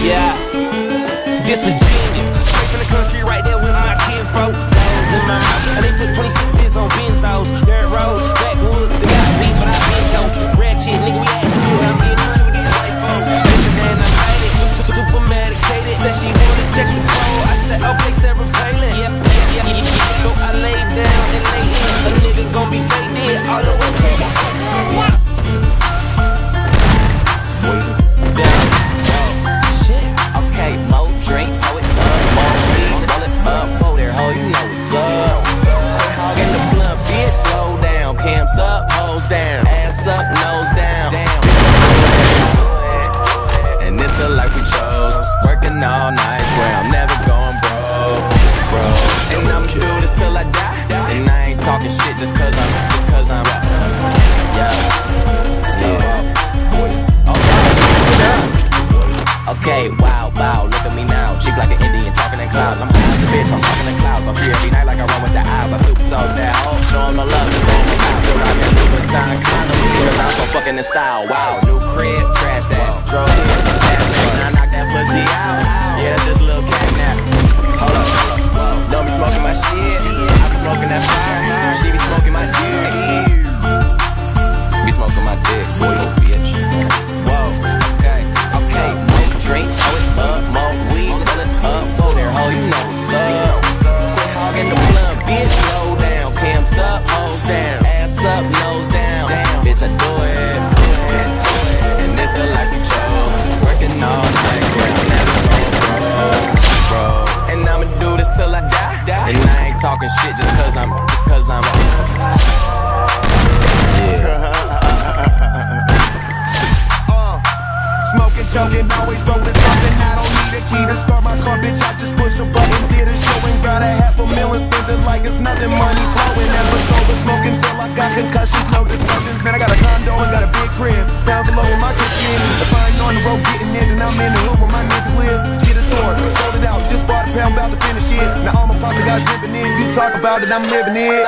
Yeah, this Virginia, straight from the country, right there with my kinfolk. Those in my mouth, and they put 26s on benzos, dirt roads, backwoods. They got beat, but I been dope. Ratchet, nigga, we had to do it. I'm getting money with these white folks. Better than I made it, super medicated. Said she wanna check the code. I said, okay, Sarah Palin. Yeah. So I laid down and lay in. A nigga gon' be faded all the way down. Shit. Okay, more drink, pour it up, more weed, roll it up, whoa there, ho, you know what's up. Quit hogging the blunt, bitch, slow down. Cams up, hoes down, ass up, nose down. Damn. And this the life we chose, working all night, where I'm never going broke, bro. And I'ma do this till I die, and I ain't talking shit just cause I'm, yeah. Okay, wow, look at me now. Cheap like an Indian, talking in clouds. I'm high as a bitch, I'm talking in clouds. I'm free every night like I run with the eyes. I super sold that hoe, show 'em no love, just roll my time. Still rockin' Louboutin condoms, cause I'm so fucking in style. Wow, new crib, trash that. Drove in, pass that, now I knock that pussy out. Yeah, that's just a little cat nap. Hold up, don't be smoking my shit, I be smoking that fire. She be smoking my dick, be smoking my dick, boy, you bitch. Whoa, okay, more drink, pour it up, more weed, roll it up, whoa there, ho, you know what's up. Quit hogging the blunt, bitch, slow down. Cams up, hoes down, ass up, nose down. Bitch, I do it. And this the life we chose, working all night, I'm never going bro. And I'ma do this till I die, and I ain't talking shit just cause I'm, Smoking, joking, always rolling something. I don't need a key to start my car, bitch. I just push a button, did a show and got $500,000. Spend it like it's nothing, money flowing. Never sober, smoking till I got concussions, no discussions. Man, I got a condo and got a big crib down below in my kitchen. If I ain't on the road getting it, then I'm in the hood where my niggas live. Get a tour, sold it out, just bought a pound, about to finish it. Now all my pasta guys living in. You talk about it, I'm living it.